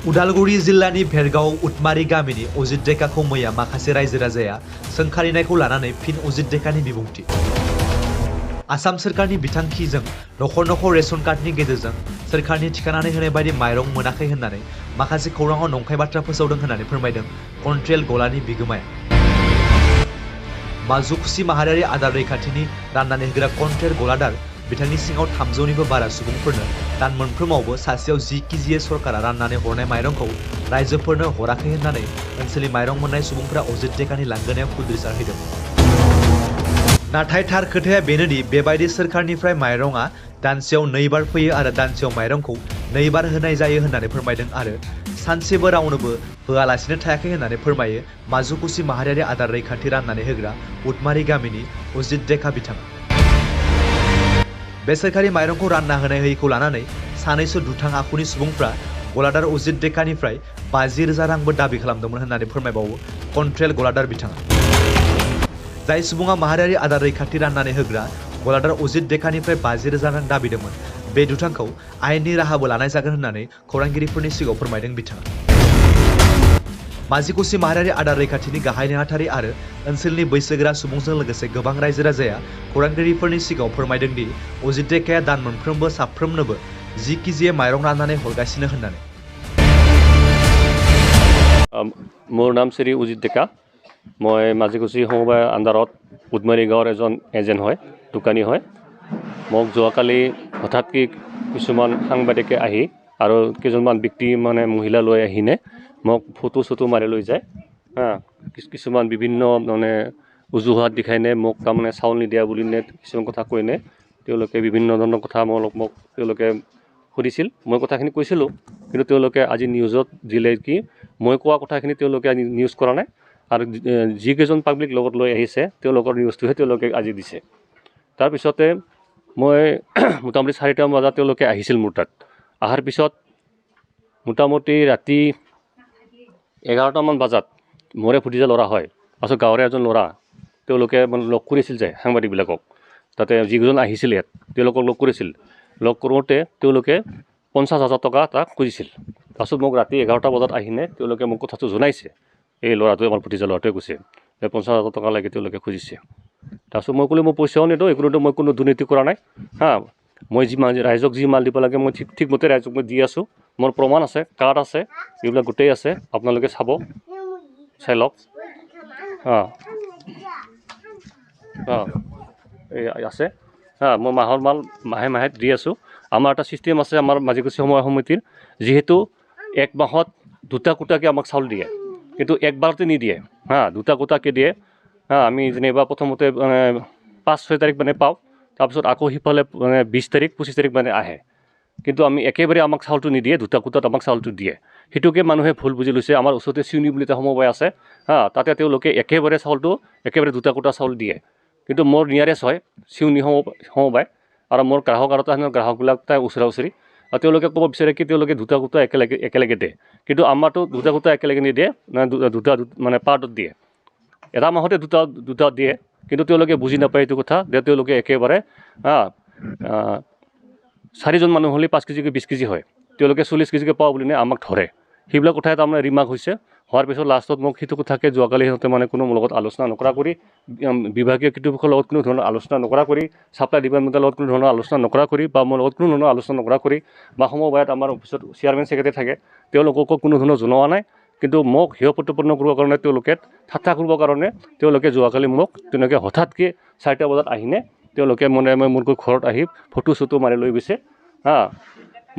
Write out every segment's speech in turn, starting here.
उदालगुरि जिल्लानि भेरगाव उटमारि गामिनि अजित डेकाखौ मैया माखासे रायजो राजाया सोंखारिनायखौ लानानै फिन अजित डेकानि बिबुंथि। आसाम सोरखारनि बिथांखिजों नखर नखर रेशन कार्डनि गेजेरजों सोरखारनि थिखानानै होनाय बायदि माइरं मोनाखै होननानै माखासे खौराङाव नंखाय बाथ्रा फोसावदों होननानै फोरमायदों कन्ट्रेल गलानि बिगोमाया। माजुखुसि माहारियारि आदार रैखाथिनि राननानै होग्रा कन्ट्रेल गलादार बिथांनि सिङाव 300निबो बारा सुबुंफोरनो दान मोनफ्रोमावबो सासेयाव 10 केजियै सरकारा राननानै हरनाय माइरंखौ रायजोफोरनो हराखै होननानै ओनसोलनि माइरं मोननाय सुबुंफोरा अजित डेकानि लांगोनायाव खुद्रिसार हैदों। नाथाय थार खोथाया बेनोदि बेबायदि सोरखारनिफ्राय माइरंआ दानसेयाव 2 बार फैयो आरो दानसेयाव माइरंखौ 2 बार होनाय जायो होननानै फोरमायदों आरो सानसेबो रावनोबो होआलासिनो थायाखै होननानै फोरमायो माजुखुसि माहारियारि आदार रैखाथि राननानै होग्रा उटमारि गामिनि अजित डेका बिथाङा। बे सोरखारि माइरंखौ रानना होनाय होयिखौ लानानै सानैसो दुथां आखुनि सुबुंफ्रा गलादार अजित डेकानिफ्राय 50,000 रांबो दाबि खालामदोंमोन होननानै फोरमायबावो कन्ट्रेल गलादार बिथाङा। जाय सुबुङा माहारियारि आदार रैखाथि राननानै होग्रा गलादार अजित डेकानिफ्राय 50,000 रां दाबिदोंमोन बे दुथांखौ आयेननि राहाबो लानाय जागोन होननानै खौरांगिरिफोरनि सिगाङाव फोरमायदों बिथाङा। माजुखुसि माहारियारि आदार रैखाथिनि गाहाय नेहाथारि आरो ओनसोलनि बैसोगोरा सुबुंजों लोगोसे गोबां रायजो राजाया खौरांगिरिफोरनि सिगाङाव फोरमायदों दि अजित डेकाया दान मोनफ्रोमबो साफ्रोमनोबो 10 केजियै माइरं राननानै हरगासिनो होननानै। মোৰ নাম শ্ৰী অজিত ডেকা। মই মাজিকুছি সমবায় আণ্ডাৰত উটমাৰী গাঁৱৰ এজন এজেণ্ট হয়, দোকানী হয়। মোক যোৱাকালি হঠাৎকৈ কিছুমান সাংবাদিকে আহি আৰু কেইজনমান ব্যক্তি মহিলা লৈ আহিনে মোক ফটো চটো মাৰি লৈ যায়। কিছুমান বিভিন্ন অজুহাত দেখাইনে মোক তাৰমানে চাউল নিদিয়া বুলি কিছুমান কথা কৈনে তেওঁলোকে বিভিন্ন ধৰণৰ কথা মোক তেওঁলোকে সুধিছিল। মই কথাখিনি কৈছিলোঁ, কিন্তু তেওঁলোকে আজি নিউজত দিলে কি মই কোৱা কথাখিনি তেওঁলোকে আজি নিউজ কৰা নাই আৰু যিকেইজন পাব্লিক লগত লৈ আহিছে তেওঁলোকৰ নিউজটোহে তেওঁলোকে আজি দিছে। তাৰপিছতে মই মোটামুটি 4টা বজাত তেওঁলোকে আহিছিল মোৰ তাত। অহাৰ পিছত মোটামুটি ৰাতি 11টামান বজাত মোৰে ভতিজা ল'ৰা হয়, পাছত গাঁৱৰে এজন ল'ৰা তেওঁলোকে লগ কৰিছিল যে সাংবাদিকবিলাকক তাতে যিকেইজন আহিছিল ইয়াত তেওঁলোকক লগ কৰিছিল। লগ কৰোঁতে তেওঁলোকে 50,000 টকা তাক খুজিছিল। তাৰপিছত মোক ৰাতি 11টা বজাত আহিনে তেওঁলোকে মোক কথাটো জনাইছে। এই ল'ৰাটোৱে আমাৰ ভতিজা ল'ৰাটোৱে কৈছে যে 50,000 টকা লাগে তেওঁলোকে খুজিছে। তাৰপিছত মই ক'লো মই পইচাও নিদিওঁ, একোতো মই কোনো দুৰ্নীতি কৰা নাই। মই ৰাইজক যি মাল দিব লাগে মই ঠিকমতে ৰাইজক মই দি আছোঁ। মোৰ প্ৰমাণ আছে, কাৰ্ড আছে, এইবিলাক গোটেই আছে, আপোনালোকে চাব, চাই লওক। এই আছে মই মাহৰ মাল মাহে মাহে দি আছোঁ। আমাৰ এটা ছিষ্টেম আছে আমাৰ মাজিকুছি সমবায় সমিতিৰ, যিহেতু 1 মাহত 2টা কোটাকৈ আমাক চাউল দিয়ে, কিন্তু একবাৰতে নিদিয়ে। 2টা কোটাকৈ দিয়ে। আমি যেনিবা প্ৰথমতে 5-6 তাৰিখ পাওঁ, তাৰপিছত আকৌ সিফালে 20 তাৰিখ 25 তাৰিখ আহে। কিন্তু আমি একেবাৰে আমাক চাউলটো নিদিয়ে, 2টা কোটাত আমাক চাউলটো দিয়ে। সেইটোকে মানুহে ভুল বুজি লৈছে। আমাৰ ওচৰতে চিউনি বুলি এটা সমবায় আছে, তাতে তেওঁলোকে একেবাৰে চাউলটো 2টা কোটা চাউল দিয়ে। কিন্তু মোৰ নিয়াৰেষ্ট হয় চিউনি সমবায় আৰু মোৰ গ্ৰাহক আৰু গ্ৰাহকবিলাক তাই ওচৰা ওচৰি। আৰু তেওঁলোকে ক'ব বিচাৰে কি তেওঁলোকে 2টা কোটা একেলগে দিয়ে, কিন্তু আমাৰতো 2টা কোটা একেলগে নিদিয়ে, দুটা পাৰ্টত দিয়ে। এটা মাহতে দুটা দিয়ে, কিন্তু তেওঁলোকে বুজি নাপায় এইটো কথা যে তেওঁলোকে একেবাৰে 4জন মানুহ হ'লে 5 কেজিকৈ 20 কেজি হয়, তেওঁলোকে 40 কেজিকৈ পাওঁ বুলি আমাক ধৰে। সেইবিলাক কথাই তাৰমানে ৰিমাৰ্ক হৈছে। হোৱাৰ পিছত লাষ্টত মোক সেইটো কথাকে যোৱাকালি সিহঁতে কোনো মোৰ লগত আলোচনা নকৰা কৰি, বিভাগীয় কৰ্তৃপক্ষৰ লগত কোনো ধৰণৰ আলোচনা নকৰা কৰি, ছাপ্লাই ডিপাৰ্টমেণ্টৰ লগত কোনো ধৰণৰ আলোচনা নকৰা কৰি বা মোৰ লগত কোনো ধৰণৰ আলোচনা নকৰা কৰি বা সমবায়ত আমাৰ অফিচত চেয়াৰমেন ছেক্ৰেটাৰী থাকে তেওঁলোককো কোনো ধৰণৰ জনোৱা নাই। কিন্তু মোক হেয় প্ৰতিপন্ন কৰিবৰ কাৰণে তেওঁলোকে ঠাট্টা কৰিবৰ কাৰণে তেওঁলোকে যোৱাকালি মোক তেনেকৈ হঠাৎকৈ 4টা বজাত আহিনে তেওঁলোকে মোৰ ঘৰত আহি ফটো চটো মাৰি লৈ গৈছে।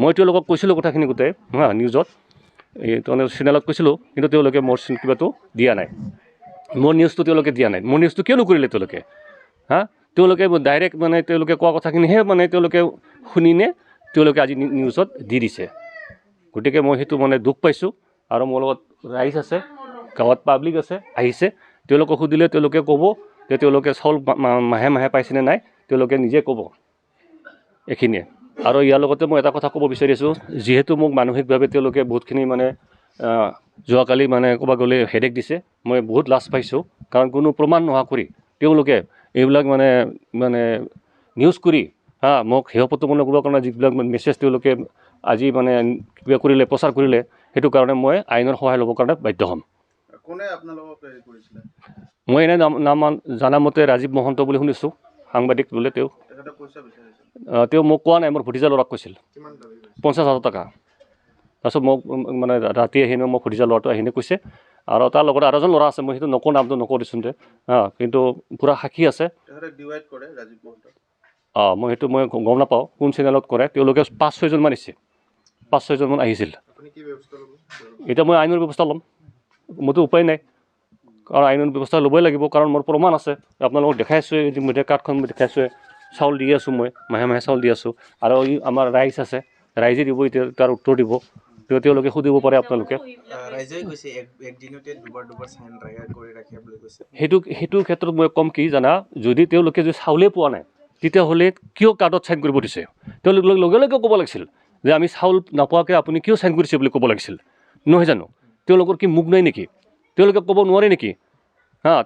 মই তেওঁলোকক কৈছিলোঁ কথাখিনি গোটেই নিউজত, এই চেনেলত কৈছিলোঁ, কিন্তু তেওঁলোকে মোৰ কিবাটো দিয়া নাই, মোৰ নিউজটো তেওঁলোকে দিয়া নাই। মোৰ নিউজটো কিয় নকৰিলে তেওঁলোকে? তেওঁলোকে ডাইৰেক্ট তেওঁলোকে কোৱা কথাখিনিহে তেওঁলোকে শুনিনে তেওঁলোকে আজি নিউজত দি দিছে। গতিকে মই সেইটো দুখ পাইছোঁ। আৰু মোৰ লগত ৰাইজ আছে, গাঁৱত পাব্লিক আছে, আহিছে, তেওঁলোকক সুধিলে তেওঁলোকে ক'ব যে তেওঁলোকে চাউল মাহে মাহে পাইছেনে নাই, তেওঁলোকে নিজে ক'ব এইখিনিয়ে। আৰু ইয়াৰ লগতে মই এটা কথা ক'ব বিচাৰিছোঁ, যিহেতু মোক মানসিকভাৱে তেওঁলোকে বহুতখিনি যোৱাকালি ক'ব গ'লে হেডেক দিছে, মই বহুত লাজ পাইছোঁ। কাৰণ কোনো প্ৰমাণ নোহোৱা কৰি তেওঁলোকে এইবিলাক নিউজ কৰি মোক হেয় প্ৰতিপন্ন কৰিবৰ কাৰণে যিবিলাক মেছেজ তেওঁলোকে আজি কিবা কৰিলে, প্ৰচাৰ কৰিলে, সেইটো কাৰণে মই আইনৰ সহায় ল'বৰ কাৰণে বাধ্য হ'ম। কোনে আপোনালোকক হেৰি কৰিছিলে? মই এনে নাম জানা মতে ৰাজীৱ মহন্ত বুলি শুনিছোঁ, সাংবাদিক বোলে তেওঁ। তেখেতে পইচা বিচাৰিছিল? তেওঁ মোক কোৱা নাই, মোৰ ভতিজা ল'ৰাক কৈছিল। কিমান দাবী কৰিছিল? 50,000 টকা। তাৰপিছত মোক মানে ৰাতি আহিনে মোক ভতিজা ল'ৰাটো আহিনে কৈছে, আৰু তাৰ লগত আৰু এজন ল'ৰা আছে, মই সেইটো নকওঁ, নামটো নকওঁ দিছোঁ দে, কিন্তু পূৰা সাক্ষী আছে। তেখেতে ডিভাইড কৰে ৰাজীৱ মহন্ত? মই সেইটো মই গম নাপাওঁ কোন চেনেলত কৰে। তেওঁলোকে 5-6জনমান আহিছে, 5-6জনমান আহিছিল। আপুনি কি ব্যৱস্থা ল'ব? এতিয়া মই আইনৰ ব্যৱস্থা ল'ম, মোৰতো উপায় নাই, কাৰণ আইনৰ ব্যৱস্থা ল'বই লাগিব, কাৰণ মোৰ প্ৰমাণ আছে। আপোনালোকক দেখাইছোঁৱে, ইতিমধ্যে কাৰ্ডখন মই দেখাইছোঁৱে, চাউল দি আছোঁ, মই মাহে মাহে চাউল দি আছোঁ। আৰু আমাৰ ৰাইজ আছে, ৰাইজে দিব, এতিয়া তাৰ উত্তৰ দিব, তেওঁলোকে সুধিব পাৰে আপোনালোকে। ৰাইজে কৈছে একদিনতে দুবাৰ চাইন কৰি ৰাখে বুলি কৈছে। সেইটো ক্ষেত্ৰত মই ক'ম কি জানা, যদি তেওঁলোকে যদি চাউলেই পোৱা নাই তেতিয়াহ'লে কিয় কাৰ্ডত চাইন কৰিব দিছে? তেওঁলোকে লগে লগে ক'ব লাগিছিল যে আমি চাউল নাপোৱাকৈ আপুনি কিয় চাইন কৰিছে বুলি ক'ব লাগিছিল, নহয় জানো? তেওঁলোকৰ কি মুখ নাই নেকি? তেওঁলোকে ক'ব নোৱাৰে নেকি?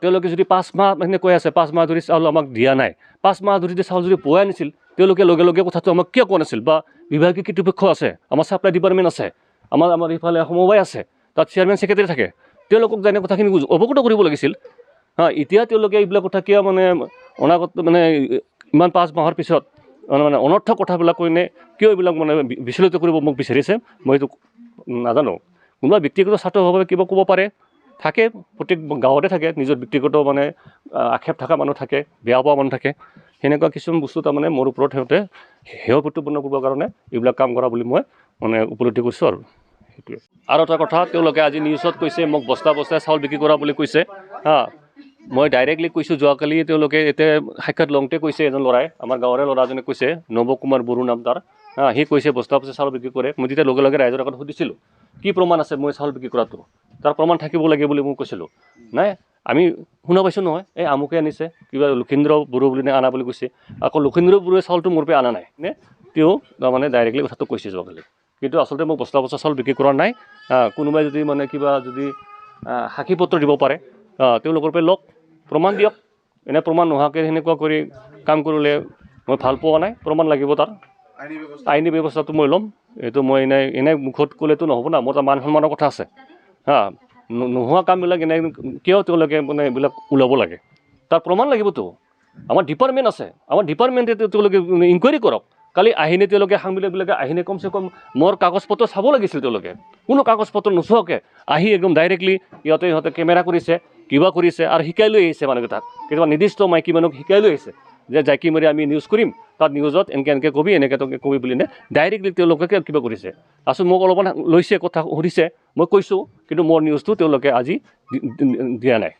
তেওঁলোকে যদি 5 মাহ মানে কৈ আছে 5 মাহ ধৰি চাউল আমাক দিয়া নাই, 5 মাহ ধৰি চাউল যদি পোৱাই নাছিল, তেওঁলোকে লগে লগে কথাটো আমাক কিয় কোৱা নাছিল? বা বিভাগীয় কৰ্তৃপক্ষ আছে, আমাৰ ছাপ্লাই ডিপাৰ্টমেণ্ট আছে, আমাৰ ইফালে সমবায় আছে, তাত চেয়াৰমেন ছেক্ৰেটাৰী থাকে, তেওঁলোকক জানে কথাখিনি অৱগত কৰিব লাগিছিল। এতিয়া তেওঁলোকে এইবিলাক কথা কিয় মানে অনাগত মানে ইমান 5 মাহৰ পিছত মানে অনৰ্থক কথাবিলাক কৈনে কিয় এইবিলাক মানে বিচলিত কৰিব মোক বিচাৰিছে, মই এইটো নাজানো। কোনোবা ব্যক্তিগত স্বাৰ্থভাৱে কিবা ক'ব পাৰে, থাকে, প্ৰত্যেক গাঁৱতে থাকে, নিজৰ ব্যক্তিগত মানে আক্ষেপ থকা মানুহ থাকে, বেয়া পোৱা মানুহ থাকে। সেনেকুৱা কিছুমান বস্তু তাৰমানে মোৰ ওপৰত সিহঁতে হেয় প্ৰত্যুপন্ন কৰিবৰ কাৰণে এইবিলাক কাম কৰা বুলি মই মানে উপলব্ধি কৰিছোঁ। আৰু সেইটোৱে। আৰু এটা কথা, তেওঁলোকে আজি নিউজত কৈছে মোক বস্তা বস্তাই চাউল বিক্ৰী কৰা বুলি কৈছে। মই ডাইৰেক্টলি কৈছোঁ, যোৱাকালি তেওঁলোকে এতিয়া সাক্ষাৎ লওঁতে কৈছে, এজন ল'ৰাই, আমাৰ গাঁৱৰে ল'ৰাজনে কৈছে, নৱ কুমাৰ বড়ো নাম তাৰ, সি কৈছে বস্তা বস্তা চাউল বিক্ৰী কৰে। মই তেতিয়া লগে লগে ৰাইজৰ আগত সুধিছিলোঁ কি প্ৰমাণ আছে মই চাউল বিক্ৰী কৰাটো, তাৰ প্ৰমাণ থাকিব লাগে বুলি মই কৈছিলোঁ। নাই, আমি শুনা পাইছোঁ নহয়, এই আমুকে আনিছে, কিবা লক্ষীন্দ্ৰ বড়ো বুলি আনা বুলি কৈছে, আকৌ লক্ষীন্দ্ৰ বড়োৱে চাউলটো মোৰ পৰা অনা নাই নে? তেওঁ তাৰমানে ডাইৰেক্টলি কথাটো কৈছে যোৱাকালি। কিন্তু আচলতে মই বস্তা বস্তা চাউল বিক্ৰী কৰা নাই। কোনোবাই যদি মানে কিবা যদি সাক্ষী পত্ৰ দিব পাৰে, তেওঁলোকৰ পৰা লওক, প্ৰমাণ দিয়ক। এনে প্ৰমাণ নোহোৱাকৈ সেনেকুৱা কৰি কাম কৰিলে মই ভাল পোৱা নাই। প্ৰমাণ লাগিব, তাৰ আইনী ব্যৱস্থাটো মই ল'ম। এইটো মই এনে মুখত ক'লেতো নহ'ব না, মোৰ তাৰ মান সন্মানৰ কথা আছে। নোহোৱা কামবিলাক এনে কিয় তেওঁলোকে মানে এইবিলাক ওলাব লাগে, তাৰ প্ৰমাণ লাগিবতো। আমাৰ ডিপাৰ্টমেণ্ট আছে, আমাৰ ডিপাৰ্টমেণ্টে তেওঁলোকে ইনকুৱাৰী কৰক। কালি আহিনে তেওঁলোকে সাংবাদিকবিলাকে আহিনে কমচে কম মোৰ কাগজ পত্ৰ চাব লাগিছিল। তেওঁলোকে কোনো কাগজ পত্ৰ নোচোৱাকৈ আহি একদম ডাইৰেক্টলি সিহঁতে কেমেৰা কৰিছে, কিবা কৰিছে, আৰু শিকাই লৈ আহিছে মানুহকেইটাক। কেতিয়াবা নিৰ্দিষ্ট মাইকী মানুহক শিকাই লৈ আহিছে যে জাইকি মাৰি আমি নিউজ কৰিম, তাত নিউজত এনেকৈ কবি, এনেকৈ কবি বুলি ডাইৰেক্টলি তেওঁলোকে কিবা কৰিছে। আচলতে মোক অলপমান লৈছে, কথা সুধিছে, মই কৈছোঁ, কিন্তু মোৰ নিউজটো তেওঁলোকে আজি দিয়া নাই।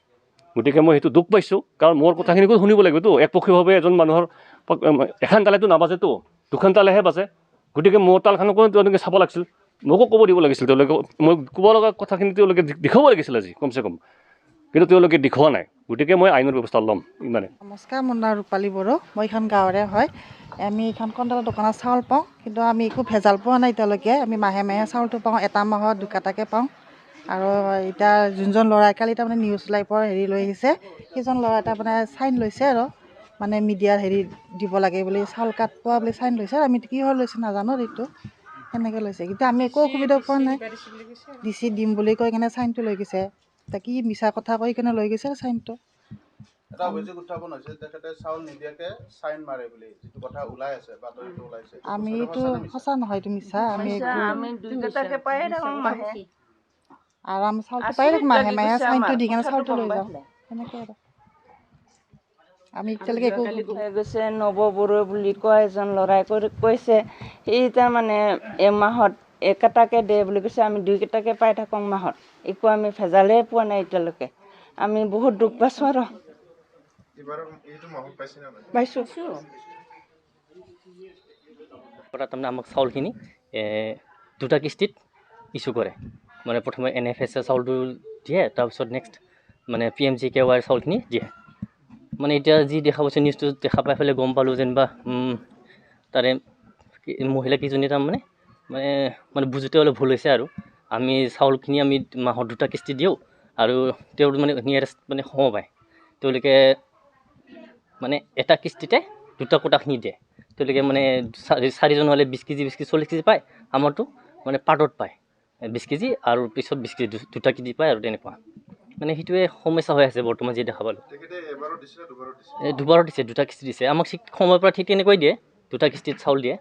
গতিকে মই সেইটো দুখ পাইছোঁ, কাৰণ মোৰ কথাখিনিকো শুনিব লাগিবতো। একপক্ষীয়ভাৱে এজন মানুহৰ এখন তালেতো নাবাজেতো, দুখন তালেহে বাজে। গতিকে মোৰ তালখনকো তেওঁলোকে চাব লাগিছিল, মোকো ক'ব দিব লাগিছিল। তেওঁলোকে মই ক'ব লগা কথাখিনি তেওঁলোকে দেখুৱাব লাগিছিল আজি কমচে কম, কিন্তু তেওঁলোকে দেখুওৱা নাই। গতিকে মই আইনৰ ব্যৱস্থা ল'ম, ইমানে। নমস্কাৰ, মোৰ নাম ৰূপালী বড়ো, মই এইখন গাঁৱৰে হয়। আমি এইখন কণ্টলৰ দোকানত চাউল পাওঁ, কিন্তু আমি একো ভেজাল পোৱা নাই এতিয়ালৈকে। আমি মাহে মাহে চাউলটো পাওঁ, এটা মাহত 2 কাটাকৈ পাওঁ। আৰু এতিয়া যোনজন ল'ৰাই কালি তাৰমানে নিউজ লাইভৰ হেৰি লৈ আহিছে, সেইজন ল'ৰাই তাৰমানে চাইন লৈছে আৰু মানে মিডিয়াৰ হেৰি দিব লাগে বুলি, চাউল কাৰ্ড পোৱা বুলি চাইন লৈছে। আমি কিহৰ লৈছে নাজানো, এইটো সেনেকৈ লৈছে, কিন্তু আমি একো অসুবিধা পোৱা নাই। ডিচি দিম বুলি কৈ কিনে চাইনটো লৈ গৈছে, এতিয়া কি মিছা কথা কৈ কিনে লৈ গৈছে চাইনটো। এটা অভিযোগ উত্থাপন হৈছে, তেখেতে চাউল নিদিয়াকে চাইন মাৰে বুলি যিটো কথা ওলাই আছে, বাতৰিটো ওলাইছে। আমি এইটো সঁচা নহয়, এইটো মিছা। আমি 2 কাটাকে পায়ে থাকোঁ মাহে, আৰু আমি চাউলটো পাই থাকোঁ মাহে মাহে, চাইনটো দি কিনে চাউলটো লৈ যাওঁ, সেনেকৈ আৰু আমি এতিয়ালৈকে একো হৈ গৈছে। নৱ বড়ো বুলি কয় এজন ল'ৰাই কৈছে, সি তাৰমানে এমাহত 1 কাটাকে দে বুলি কৈছে। আমি 2 কাটাকে পাই থাকোঁ মাহত, একো আমি ভেজালেই পোৱা নাই এতিয়ালৈকে। আমি বহুত দুখ পাইছোঁ আৰু পাইছোঁ। তাৰমানে আমাক চাউলখিনি 2টা কিস্তিত ইছ্যু কৰে। মানে প্ৰথমে NFS চাউলটো দিয়ে, তাৰপিছত নেক্সট মানে PMGKY চাউলখিনি দিয়ে। মানে এতিয়া যি দেখা পাইছোঁ, নিউজটো দেখা পাই পেলাই গম পালোঁ যেনিবা তাৰে মহিলা কেইজনী তাৰমানে মানে বুজোতে অলপ ভুল হৈছে। আৰু আমি চাউলখিনি আমি মাহত 2টা কিস্তি দিওঁ, আৰু তেওঁৰ মানে নিয়াৰেষ্ট মানে সমবায়, তেওঁলোকে মানে এটা কিস্তিতে 2টা কোটাখিনি দিয়ে। তেওঁলোকে মানে 4জন হ'লে 20 কেজি 40 কেজি পায়, আমাৰতো মানে পাৰ্টত পায়। 20 কেজি আৰু পিছত 20 কেজি দুটা কেজি পায় আৰু তেনেকুৱা মানে সেইটোৱে সমস্যা হৈ আছে বৰ্তমান যি দেখা পালোঁ দুবাৰত দিছে দুটা কিস্তি দিছে আমাক ঠিক সময়ৰ পৰা ঠিক তেনেকৈ দিয়ে দুটা কিস্তিত চাউল দিয়ে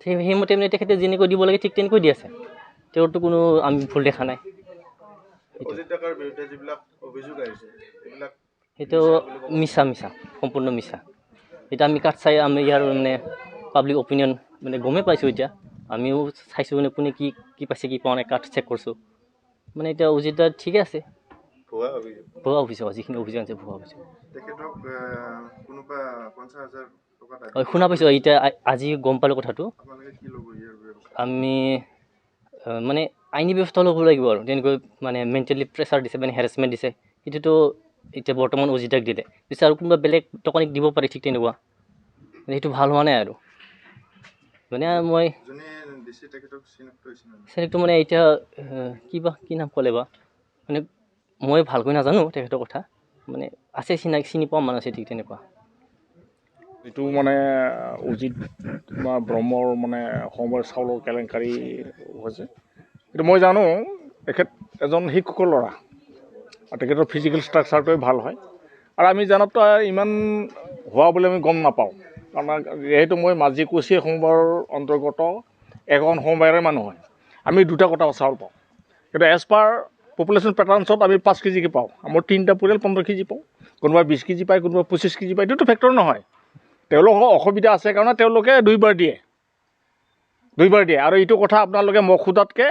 সেইমতে মানে তেখেতে যেনেকৈ দিব লাগে ঠিক তেনেকৈ দি আছে তেওঁৰতো কোনো আমি ভুল দেখা নাই সেইটো মিছা সম্পূৰ্ণ মিছা এতিয়া আমি কাট চাই আমি ইয়াৰ মানে পাব্লিক অপিনিয়ন মানে গমেই পাইছোঁ এতিয়া আমিও চাইছোঁ মানে কোনে কি পাইছে কি পোৱা নাই কাট চেক কৰিছোঁ মানে এতিয়া অজিত দা ঠিকে আছে ভুৱা অভিযোগ যিখিনি অভিযোগ আছে ভুৱা অভিযোগ হয় শুনা পাইছোঁ এতিয়া আজি গম পালোঁ কথাটো আমি মানে আইনী ব্যৱস্থা ল'ব লাগিব আৰু তেনেকৈ মানে মেণ্টেলি প্ৰেছাৰ দিছে মানে হেৰাছমেণ্ট দিছে সেইটোতো এতিয়া বৰ্তমান অজিতাক দিলে পিছে আৰু কোনোবা বেলেগ টকনিক দিব পাৰে ঠিক তেনেকুৱা সেইটো ভাল হোৱা নাই আৰু মানে মই চিনাক্ত মানে এতিয়া কি নাম ক'লে বা মানে মই ভালকৈ নাজানো তেখেতৰ কথা মানে আছে চিনি পোৱা মানুহ আছে ঠিক তেনেকুৱা এইটো মানে অজিত বা ব্ৰহ্মৰ মানে সমবায় চাউলৰ কেলেংকাৰী হৈছে কিন্তু মই জানো তেখেত এজন শিক্ষকৰ ল'ৰা আৰু তেখেতৰ ফিজিকেল ষ্ট্ৰাকচাৰটোৱে ভাল হয় আৰু আমি জানাতো ইমান হোৱা বুলি আমি গম নাপাওঁ কাৰণ যিহেতু মই মাজিকুছি সমবায়ৰ অন্তৰ্গত এখন সমবায়ৰে মানুহ হয় আমি দুটা কটা চাউল পাওঁ কিন্তু এজ পাৰ পপুলেশ্যন পেটাৰ্ণছত আমি 5 কেজিকৈ পাওঁ আমাৰ 3টা পৰিয়াল 15 কেজি পাওঁ কোনোবা 20 কেজি পায় কোনোবা 25 কেজি পায় এইটোতো ফেক্টৰ নহয় তেওঁলোকৰ অসুবিধা আছে কাৰণে তেওঁলোকে দুইবাৰ দিয়ে আৰু এইটো কথা আপোনালোকে মোক সোধাতকৈ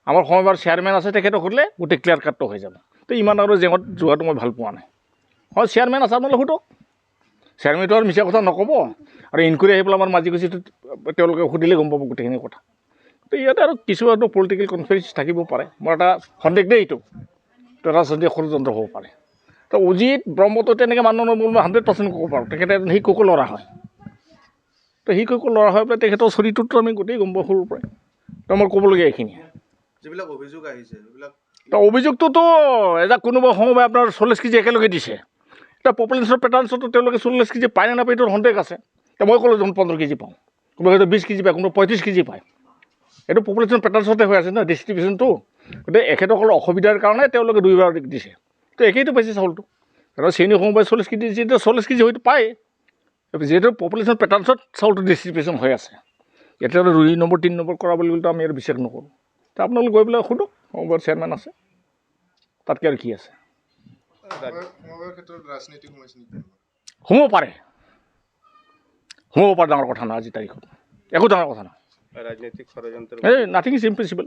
আমাৰ সমবায়ৰ চেয়াৰমেন আছে তেখেতক সুধিলে গোটেই ক্লিয়াৰ কাটটো হৈ যাব তো ইমান আৰু জেঙত যোৱাটো মই ভাল পোৱা নাই হয় চেয়াৰমেন আছে আপোনালোকে সোধক চেয়াৰমেনটো আৰু মিছা কথা নক'ব আৰু ইনকুৱাৰী আহি পেলাই আমাৰ মাজিকুছিটো তেওঁলোকে সুধিলে গম পাব গোটেইখিনি কথা তো ইয়াতে আৰু কিছু আৰু পলিটিকেল কনফাৰেঞ্চ থাকিব পাৰে মোৰ এটা সন্দেহ দেই এইটো ৰাজনৈতিক ষড়যন্ত্ৰ হ'ব পাৰে তো অজিত ব্ৰহ্মটো তেনেকৈ মানুহ মই 100% ক'ব পাৰোঁ তেখেতে এজন শিক্ষকৰ ল'ৰা হয় তো শিক্ষকৰ ল'ৰা হৈ পেলাই তেখেতৰ চৰিত্ৰটো আমি গোটেই গম পাওঁ সৰুৰ পৰাই তো মই ক'বলগীয়া এইখিনি যিবিলাক অভিযোগ আহিছে সেইবিলাক তো অভিযোগটোতো এটা কোনোবা সময় আপোনাৰ 40 কেজি একেলগে দিছে এতিয়া পপুলেশ্যন পেটাৰ্ণছতো তেওঁলোকে 40 কেজি পায় নে নাপায় এইটোৰ সন্দেহ আছে তো মই ক'লোঁ দেখোন 15 কেজি পাওঁ কোনোবা হয়তো 20 কেজি পায় কোনোবা 35 কেজি পায় এইটো পপুলেশ্যন পেটাৰ্ণছতে হৈ আছে ন ডিষ্ট্ৰিবিউশ্যনটো গতিকে এখেতসকলৰ অসুবিধাৰ কাৰণে তেওঁলোকে দুইবাৰ দিছে তো একেইটো পাইছে চাউলটো কাৰণ চেনি সমবায় 40 কেজি দিছে এতিয়া 40 কেজি হয়তো পায় যিহেতু পপুলেশ্যন পেটাৰ্ণছত চাউলটো ডিষ্ট্ৰিবিউশ্যন হৈ আছে এতিয়া 2 নম্বৰ 3 নম্বৰ কৰা বুলিতো আমি আৰু বিশ্বাস নকৰোঁ তো আপোনালোকে গৈ পেলাই সোধক সমবায়ৰ চেয়াৰমেন আছে তাতকৈ আৰু কি আছে সোমাব পাৰে ডাঙৰ কথা নহয় আজিৰ তাৰিখত একো ডাঙৰ কথা নহয় ৰাজনৈতিক ষড়যন্ত্ৰ নাথিং ইজ ইম্পচিবল